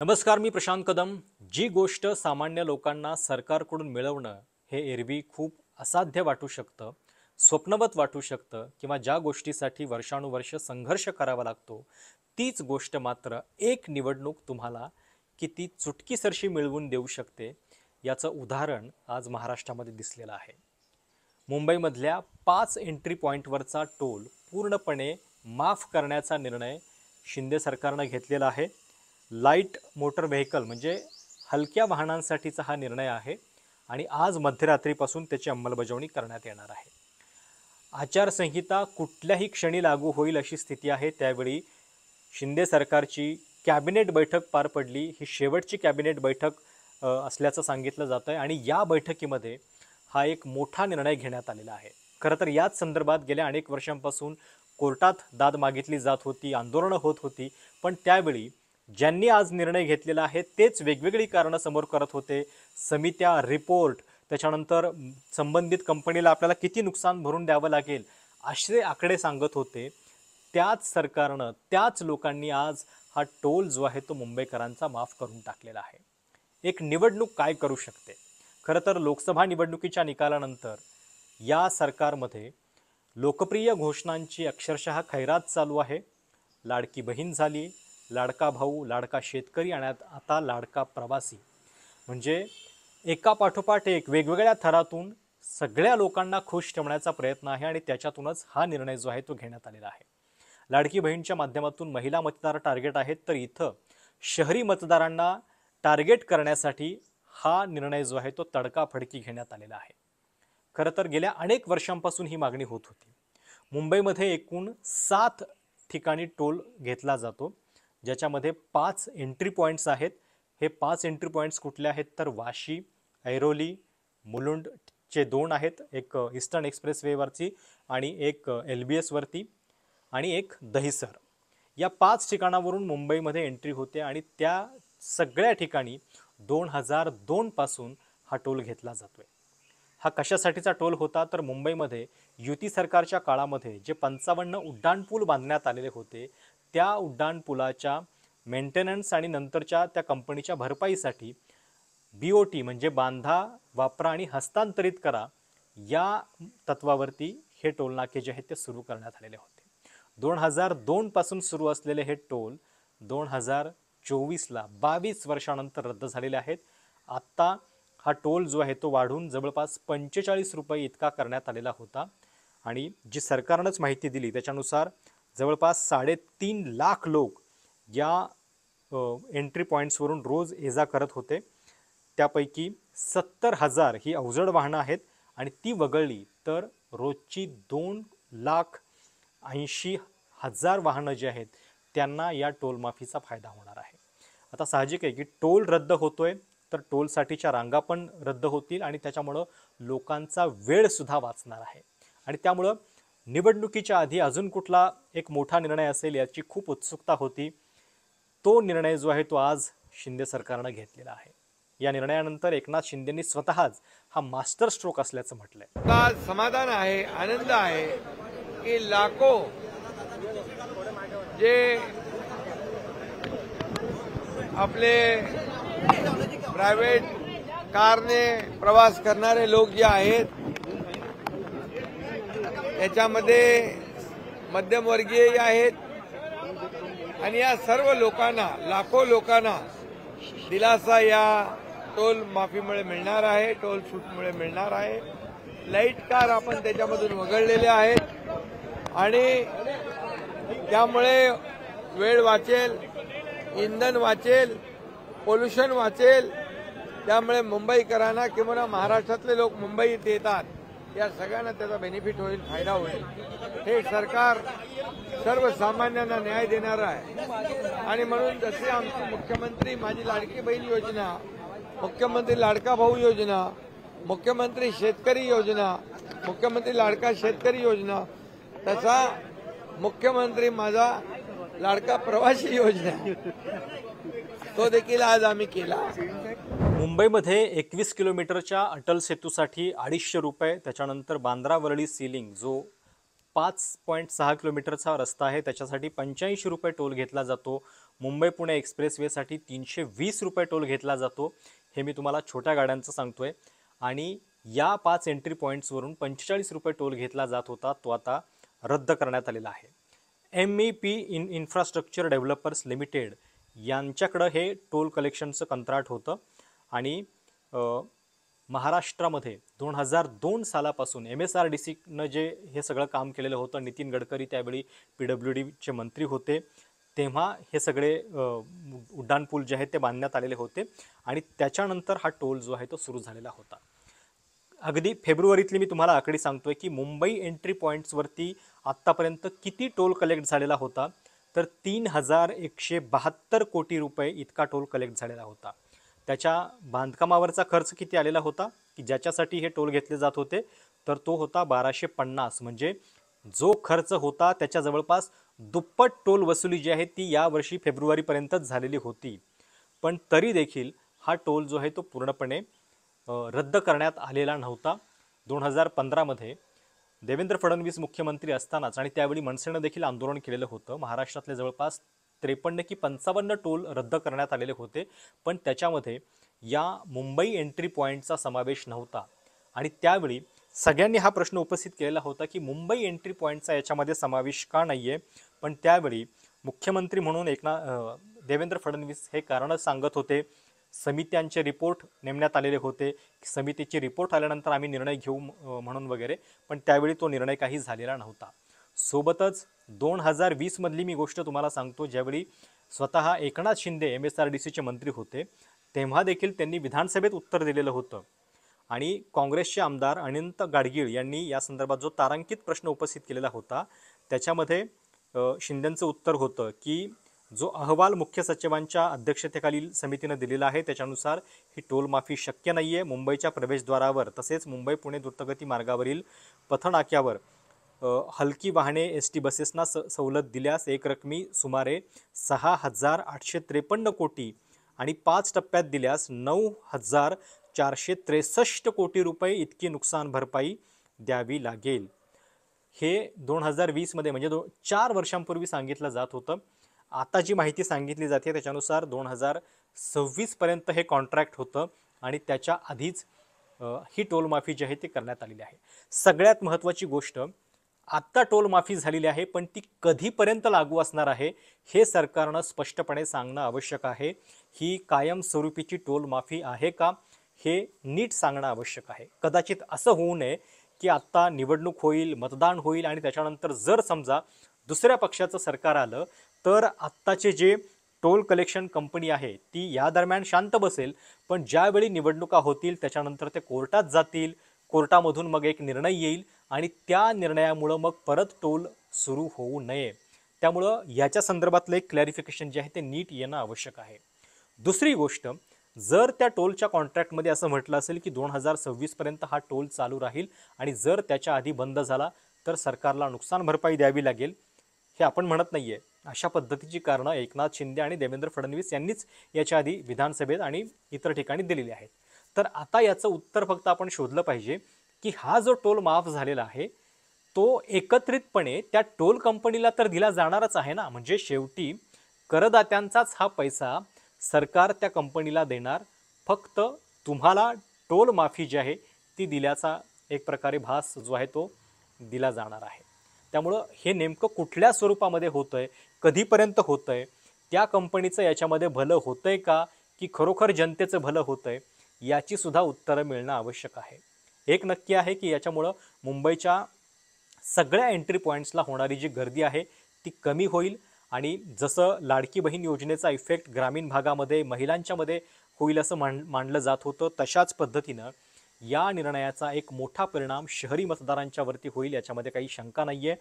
नमस्कार, मी प्रशांत कदम. जी गोष्ट सामान्य लोकांना सरकारकडून मिळवणं हे एरवी खूप असाध्य वाटू शकतं, स्वप्नवत वाटू शकतं किंवा ज्या गोष्टीसाठी वर्षानुवर्ष संघर्ष करावा लागतो, तीच गोष्ट मात्र एक निवडणूक तुम्हाला किती चुटकीसरशी मिळवून देऊ शकते, याचं उदाहरण आज महाराष्ट्रामध्ये दिसलेलं आहे. मुंबईमधल्या 5 एंट्री पॉईंटवरचा टोल पूर्णपणे माफ करण्याचा निर्णय शिंदे सरकारनं घेतलेला आहे. लाईट मोटर व्हेकल म्हणजे हलक्या वाहनांसाठीचा हा निर्णय आहे आणि आज मध्यरात्रीपासून त्याची अंमलबजावणी करण्यात येणार आहे. आचारसंहिता कुठल्याही क्षणी लागू होईल अशी स्थिती आहे. त्यावेळी शिंदे सरकारची कॅबिनेट बैठक पार पडली. ही शेवटची कॅबिनेट बैठक असल्याचं सांगितलं जातं आहे आणि या बैठकीमध्ये हा एक मोठा निर्णय घेण्यात आलेला आहे. खरं तर याच संदर्भात गेल्या अनेक वर्षांपासून कोर्टात दाद मागितली जात होती, आंदोलनं होत होती, पण त्यावेळी ज्यांनी आज निर्णय घेतलेला आहे तेच वेगवेगळी कारणं समोर करत होते. समित्या, रिपोर्ट, त्याच्यानंतर संबंधित कंपनीला आपल्याला किती नुकसान भरून द्यावं लागेल असे आकडे सांगत होते. त्याच सरकारनं, त्याच लोकांनी आज हा टोल जो आहे तो मुंबईकरांचा माफ करून टाकलेला आहे. एक निवडणूक काय करू शकते? खरं तर लोकसभा निवडणुकीच्या निकालानंतर या सरकारमध्ये लोकप्रिय घोषणांची अक्षरशः खैरात चालू आहे. लाडकी बहीण झाली, लाडका भाऊ, लाडका शेतकरी आणि आता लाडका प्रवासी, म्हणजे एका पाठोपाठ एक वेगवेगळ्या थरातून सगळ्या लोकांना खुश ठेवण्याचा प्रयत्न आहे आणि त्याच्यातूनच हा निर्णय जो आहे तो घेण्यात आलेला आहे. लाडकी बहीणच्या माध्यमातून महिला मतदार टार्गेट आहेत, तर इथं शहरी मतदारांना टार्गेट करण्यासाठी हा निर्णय जो आहे तो तडकाफडकी घेण्यात आलेला आहे. खरं तर गेल्या अनेक वर्षांपासून ही मागणी होत होती. मुंबईमध्ये एकूण 7 ठिकाणी टोल घेतला जातो, ज्याच्यामध्ये 5 एंट्री पॉईंट्स आहेत. हे 5 एंट्री पॉईंट्स कुठले आहेत तर वाशी, ऐरोली, मुलुंडचे 2 आहेत, एक ईस्टर्न एक्सप्रेसवेवरची आणि एक LBS वरती आणि एक दहिसर. या 5 ठिकाणावरून मुंबईमध्ये एंट्री होते आणि त्या सगळ्या ठिकाणी 2002 पासून हा टोल घेतला जातोय. हा कशासाठीचा टोल होता तर मुंबईमध्ये युती सरकारच्या काळामध्ये जे 55 उड्डाणपूल बांधण्यात आलेले होते, त्या उड्डाणपुलाच्या मेंटेनन्स आणि नंतरच्या त्या कंपनीच्या भरपाईसाठी BOT म्हणजे बांधा, वापरा आणि हस्तांतरित करा या तत्वावरती हे टोलनाके जे आहेत ते सुरू करण्यात आलेले होते. 2002 पासून सुरू असलेले हे टोल 2024ला 22 वर्षानंतर रद्द झालेले आहेत. आत्ता हा टोल जो आहे तो वाढून जवळपास 45 रुपये इतका करण्यात आलेला होता आणि जी सरकारनंच माहिती दिली त्याच्यानुसार जवळपास 3.5 लाख लोक या एंट्री पॉईंट्सवरून रोज ये-जा करत होते. त्यापैकी 70,000 ही अवजड वाहनं आहेत आणि ती वगळली तर रोजची 2,80,000 वाहनं जी आहेत त्यांना या टोल माफीचा फायदा होणार आहे. आता साहजिक आहे की टोल रद्द होतोय तर टोलसाठीच्या रांगा पण रद्द होतील आणि त्याच्यामुळं लोकांचा वेळसुद्धा वाचणार आहे आणि त्यामुळं निवडणुकीच्या आधी अजून कुठला एक मोठा निर्णय असेल याची खूप उत्सुकता होती. तो निर्णय जो आहे तो आज शिंदे सरकारनं घेतलेला आहे. या निर्णयानंतर एकनाथ शिंदेंनी स्वतःच हा मास्टर स्ट्रोक असल्याचं म्हटलंय. समाधान आहे, आनंद आहे की लाखो जे आपले प्रायव्हेट कारने प्रवास करणारे लोक जे आहेत त्याच्यामध्ये मध्यमवर्गीय आहेत आणि या सर्व लोकांना, लाखो लोकांना दिलासा या टोल माफीमुळे मिळणार आहे, टोल सूटमुळे मिळणार आहे. लाईट कार आपण त्याच्यामधून वगळलेले आहेत आणि त्यामुळे वेळ वाचेल, इंधन वाचेल, पोल्युशन वाचेल. त्यामुळे मुंबईकरांना किंवा महाराष्ट्रातले लोक मुंबईत येतात या सगळ्यांना त्याचा बेनिफिट होईल, फायदा होईल. हे सरकार सर्वसामान्यांना न्याय देणार आहे आणि म्हणून जसे आमचे मुख्यमंत्री माझी लाडकी बहीण योजना, मुख्यमंत्री लाडका भाऊ योजना, मुख्यमंत्री शेतकरी योजना, मुख्यमंत्री लाडका शेतकरी योजना, तसा मुख्यमंत्री माझा लाडका प्रवासी योजना तो देखील आज आम्ही केला. मुंबईमध्ये 21 किलोमीटरच्या अटल सेतूसाठी 250 रुपये, त्याच्यानंतर बांद्रा वरळी सीलिंग जो 5.6 किलोमीटरचा रस्ता आहे त्याच्यासाठी 85 रुपये टोल घेतला जातो. मुंबई पुणे एक्सप्रेसवेसाठी 320 रुपये टोल घेतला जातो. हे मी तुम्हाला छोट्या गाड्यांचं सांगतोय. आणि या 5 एंट्री पॉईंट्सवरून 45 रुपये टोल घेतला जात होता, तो आता रद्द करण्यात आलेला आहे. MEP इन्फ्रास्ट्रक्चर डेव्हलपर्स लिमिटेड यांच्याकडं हे टोल कलेक्शनचं कंत्राट होतं. आणि महाराष्ट्रामध्ये 2002 सालापासून MSRDCनं जे हे सगळं काम केलेलं होतं, नितीन गडकरी त्यावेळी PWDचे मंत्री होते, तेव्हा हे सगळे उड्डाणपूल जे आहेत ते बांधण्यात आलेले होते. आणि त्याच्यानंतर हा टोल जो आहे तो सुरू झालेला होता. अगदी फेब्रुवारीतली मी तुम्हाला आकडी सांगतोय की मुंबई एंट्री पॉईंट्सवरती आत्तापर्यंत किती टोल कलेक्ट झालेला होता, तर 3172 कोटी रुपये इतका टोल कलेक्ट झालेला होता. त्याच्या बांधकामावरचा खर्च किती आलेला होता, की ज्याच्यासाठी हे टोल घेतले जात होते, तर तो होता 1250. म्हणजे जो खर्च होता त्याच्या जवळपास दुप्पट टोल वसुली जी आहे ती यावर्षी फेब्रुवारीपर्यंतच झालेली होती. पण तरी देखील हा टोल जो आहे तो पूर्णपणे रद्द करण्यात आलेला नव्हता. 2015मध्ये देवेंद्र फडणवीस मुख्यमंत्री असतानाच आणि त्यावेळी मनसेनं देखील आंदोलन केलेलं होतं. महाराष्ट्रातले जवळपास 53 की 55 टोल रद्द करण्यात आलेले होते, पण त्याच्यामध्ये या मुंबई एंट्री पॉईंटचा समावेश नव्हता. आणि त्यावेळी सगळ्यांनी हा प्रश्न उपस्थित केलेला होता की मुंबई एंट्री पॉईंटचा याच्यामध्ये समावेश का नाही आहे. पण त्यावेळी मुख्यमंत्री म्हणून देवेंद्र फडणवीस हे कारणच सांगत होते. समित्यांचे रिपोर्ट नेमण्यात आलेले होते, समितीचे रिपोर्ट आल्यानंतर आम्ही निर्णय घेऊ म्हणून वगैरे, पण त्यावेळी तो निर्णय काही झालेला नव्हता. सोबतच 2020 मधली मी गोष्ट तुम्हाला सांगतो, ज्यावेळी स्वतः एकनाथ शिंदे MSRDCचे मंत्री होते, तेव्हा देखील त्यांनी विधानसभेत उत्तर दिलेलं होतं. आणि काँग्रेसचे आमदार अनंत गाडगीळ यांनी या संदर्भात जो तारांकित प्रश्न उपस्थित केलेला होता, त्याच्यामध्ये शिंदेंचं उत्तर होतं की जो अहवाल मुख्य सचिवांच्या अध्यक्षतेखालील समितीनं दिलेला आहे त्याच्यानुसार ही टोल माफी शक्य नाही आहे. मुंबईच्या प्रवेशद्वारावर तसेच मुंबई पुणे द्रुतगती मार्गावरील पथनाक्यावर हलकी वाहने ST बसेसना सवलत दिल्यास एक रकमी सुमारे 6853 कोटी आणि 5 टप्प्यात दिल्यास 9463 कोटी रुपये इतकी नुकसान भरपाई द्यावी लागेल. हे 2020 मध्ये म्हणजे 4 वर्षांपूर्वी सांगितलं जात होतं. आता जी माहिती सांगितली जाते त्याच्यानुसार 2026 पर्यंत हे कॉन्ट्रॅक्ट होतं आणि त्याच्या आधीच ही टोल माफी जी आहे ती करण्यात आलेली आहे. सगळ्यात महत्त्वाची गोष्ट, आत्ता टोल माफी झालेली आहे, पण ती कधीपर्यंत लागू असणार आहे हे सरकारनं स्पष्टपणे सांगणं आवश्यक आहे. ही कायमस्वरूपीची टोल माफी आहे का हे नीट सांगणं आवश्यक आहे. कदाचित असं होऊ नये की आत्ता निवडणूक होईल, मतदान होईल आणि त्याच्यानंतर जर समजा दुसऱ्या पक्षाचं सरकार आलं तर आत्ताचे जे टोल कलेक्शन कंपनी आहे ती या दरम्यान शांत बसेल, पण ज्यावेळी निवडणुका होतील त्याच्यानंतर ते कोर्टात जातील, कोर्टामधून मग एक निर्णय येईल आणि त्या निर्णयामुळं मग परत टोल सुरू होऊ नये. त्यामुळं याच्या संदर्भातलं एक क्लॅरिफिकेशन जे आहे ते नीट येणं आवश्यक आहे. दुसरी गोष्ट, जर त्या टोलच्या कॉन्ट्रॅक्टमध्ये असं म्हटलं असेल की 2026 पर्यंत हा टोल चालू राहील आणि जर त्याच्या आधी बंद झाला तर सरकारला नुकसान भरपाई द्यावी लागेल, हे आपण म्हणत नाहीये. अशा पद्धतीची कारणं एकनाथ शिंदे आणि देवेंद्र फडणवीस यांनीच याच्या आधी विधानसभेत आणि इतर ठिकाणी दिलेली आहेत. तर आता याचं उत्तर फक्त आपण शोधलं पाहिजे की हा जो टोल माफ झालेला आहे तो एकत्रितपणे त्या टोल कंपनीला तर दिला जाणारच आहे ना. म्हणजे शेवटी करदात्यांचाच हा पैसा सरकार त्या कंपनीला देणार, फक्त तुम्हाला टोल माफी जी आहे ती दिल्याचा एक प्रकारे भास जो आहे तो दिला जाणार आहे. त्यामुळं हे नेमकं कुठल्या स्वरूपामध्ये होतंय, कधीपर्यंत होतंय, त्या कंपनीचं याच्यामध्ये भलं होतंय का की खरोखर जनतेचं भलं होतंय, याची सुद्धा उत्तरं मिळणं आवश्यक आहे. एक नक्की आहे की याच्यामुळं मुंबईच्या सगळ्या एंट्री पॉईंट्सला होणारी जी गर्दी आहे ती कमी होईल आणि जसं लाडकी बहीण योजनेचा इफेक्ट ग्रामीण भागामध्ये महिलांच्यामध्ये होईल असं मानलं जात होतं, तशाच पद्धतीनं या निर्णयाचा एक मोठा परिणाम शहरी मतदारांच्या वरती होईल, याच्यामध्ये काही शंका नाही आहे.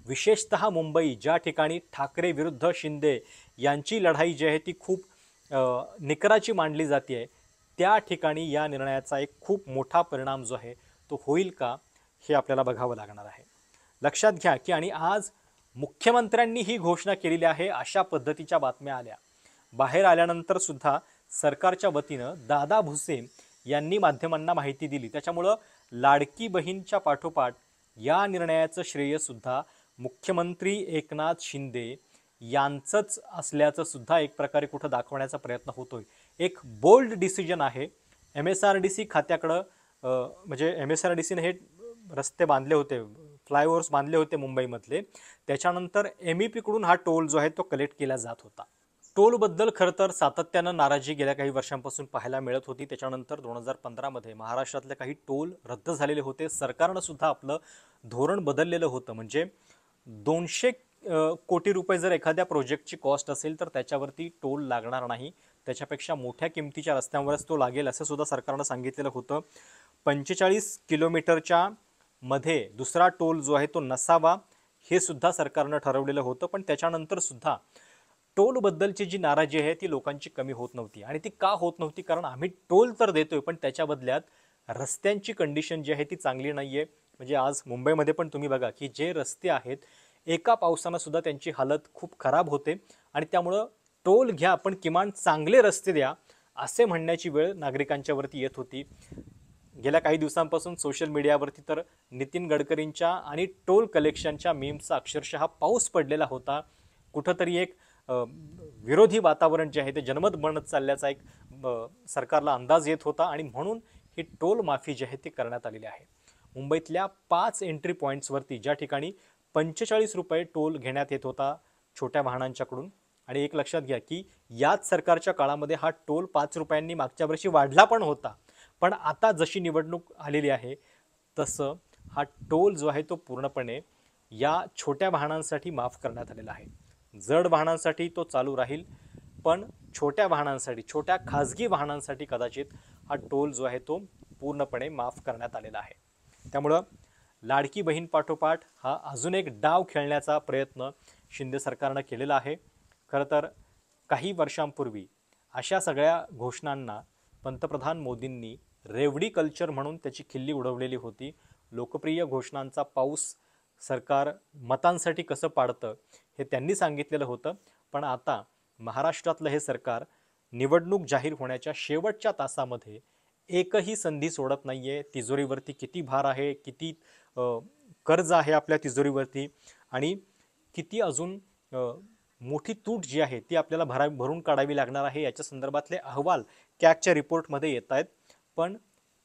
विशेषतः मुंबई, ज्या ठिकाणी ठाकरे विरुद्ध शिंदे यांची लढाई जी आहे ती खूप निकराची मानली जाते आहे, त्या ठिकाणी या निर्णयाचा एक खूप मोठा परिणाम जो आहे तो होईल का हे आपल्याला बघावं लागणार आहे. लक्षात घ्या की आणि आज मुख्यमंत्र्यांनी ही घोषणा केलेली आहे अशा पद्धतीच्या बातम्या आल्या. बाहेर आल्यानंतर सुद्धा सरकारच्या वतीनं दादा भुसे यांनी माध्यमांना माहिती दिली. त्याच्यामुळं लाडकी बहीणच्या पाठोपाठ या निर्णयाचं श्रेय सुद्धा मुख्यमंत्री एकनाथ शिंदे यांचंच असल्याचं सुद्धा एक प्रकारे कुठं दाखवण्याचा प्रयत्न होतोय. एक बोल्ड डिसिजन आहे MSRDC खात्याकडं. म्हणजे MSRDCने हे रस्ते बांधले होते, फ्लायओव्हर्स बांधले होते मुंबईमधले. त्याच्यानंतर MEP कडून हा टोल जो आहे तो कलेक्ट केला जात होता. टोलबद्दल खरं तर सातत्यानं नाराजी गेल्या काही वर्षांपासून पाहायला मिळत होती. त्याच्यानंतर 2015मध्ये महाराष्ट्रातले काही टोल रद्द झालेले होते. सरकारनं सुद्धा आपलं धोरण बदललेलं होतं. म्हणजे 200 कोटी रुपये जर एखाद्या प्रोजेक्टची कॉस्ट असेल तर त्याच्यावरती टोल लागणार नाही, त्याच्यापेक्षा मोठ्या किमतीच्या रस्त्यांवरच तो लागेल असं सुद्धा सरकारनं सांगितलेलं होतं. 45 किलोमीटरच्या मध्ये दुसरा टोल जो आहे तो नसावा हे सुद्धा सरकारनं ठरवलेलं होतं. पण त्याच्यानंतर सुद्धा टोलबद्दलची जी नाराजी आहे ती लोकांची कमी होत नव्हती. आणि ती का होत नव्हती? कारण आम्ही टोल तर देतोय पण त्याच्या बदल्यात रस्त्यांची कंडिशन जी आहे ती चांगली नाहीये. म्हणजे आज मुंबईमध्ये पण तुम्ही बघा की जे रस्ते आहेत एका पावसानं सुद्धा त्यांची हालत खूप खराब होते. आणि त्यामुळं टोल घ्या पण किमान चांगले रस्ते द्या असे म्हणण्याची वेळ नागरिकांच्या वरती येत होती. गेल्या काही दिवसांपासून सोशल मीडियावरती तर नितीन गडकरींच्या आणि टोल कलेक्शनच्या मीम्सचा अक्षरशः पाऊस पडलेला होता. कुठंतरी एक विरोधी वातावरण जे आहे ते जनमत बनत चालल्याचा एक सरकारला अंदाज येत होता. आणि म्हणून ही टोल माफी जी आहे ती करण्यात आलेली आहे. मुंबईतल्या 5 एंट्री पॉईंट्सवरती ज्या ठिकाणी 45 रुपये टोल घेण्यात येत होता छोट्या वाहनांच्याकडून. आणि एक लक्षात घ्या की याच सरकारच्या काळामध्ये हा टोल 5 रुपयांनी मागच्या वर्षी वाढला पण होता. पण आता जशी निवडणूक आलेली आहे तसं हा टोल जो आहे तो पूर्णपणे या छोट्या वाहनांसाठी माफ करण्यात आलेला आहे. जड वाहनांसाठी तो चालू राहील पण छोट्या वाहनांसाठी, छोट्या खाजगी वाहनांसाठी कदाचित हा टोल जो आहे तो पूर्णपणे माफ करण्यात आलेला आहे. त्यामुळं लाडकी बहीण पाठोपाठ हा अजून एक डाव खेळण्याचा प्रयत्न शिंदे सरकारनं केलेला आहे. खरं तर काही वर्षांपूर्वी अशा सगळ्या घोषणांना पंतप्रधान मोदींनी रेवडी कल्चर म्हणून त्याची खिल्ली उडवलेली होती. लोकप्रिय घोषणांचा पाऊस सरकार मतांसाठी कसं पाडतं हे त्यांनी सांगितलेलं होतं. पण आता महाराष्ट्रातलं हे सरकार निवडणूक जाहीर होण्याच्या शेवटच्या तासामध्ये एकही संधी सोडत नाहीये. तिजोरीवरती किती भार आहे, किती कर्ज आहे आपल्या तिजोरीवरती आणि किती अजून मोठी तूट जी आहे ती आपल्याला भरून काढावी लागणार आहे याच्या संदर्भातले अहवाल कॅगच्या रिपोर्टमध्ये येत आहेत. पण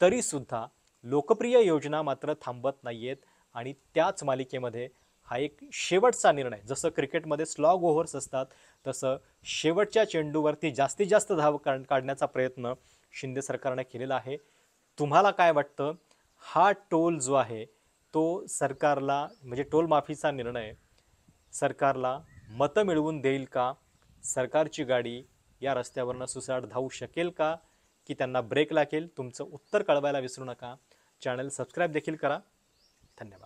तरीसुद्धा लोकप्रिय योजना मात्र थांबत नाहीयेत. आणि त्याच मालिकेमध्ये हा एक शेवटचा निर्णय, जसं क्रिकेटमध्ये स्लॉग ओव्हर्स असतात तसं शेवटच्या चेंडूवरती जास्तीत जास्त धाव काढण्याचा प्रयत्न शिंदे सरकारने केलेला आहे. तुम्हाला काय वाटतं? हा टोल जो आहे तो सरकारला, म्हणजे टोल माफीचा निर्णय सरकारला मतं मिळवून देईल का? सरकारची गाडी या रस्त्यावरनं सुसाट धावू शकेल का की त्यांना ब्रेक लागेल? तुमचं उत्तर कळवायला विसरू नका. चॅनल सबस्क्राईब देखील करा. धन्यवाद.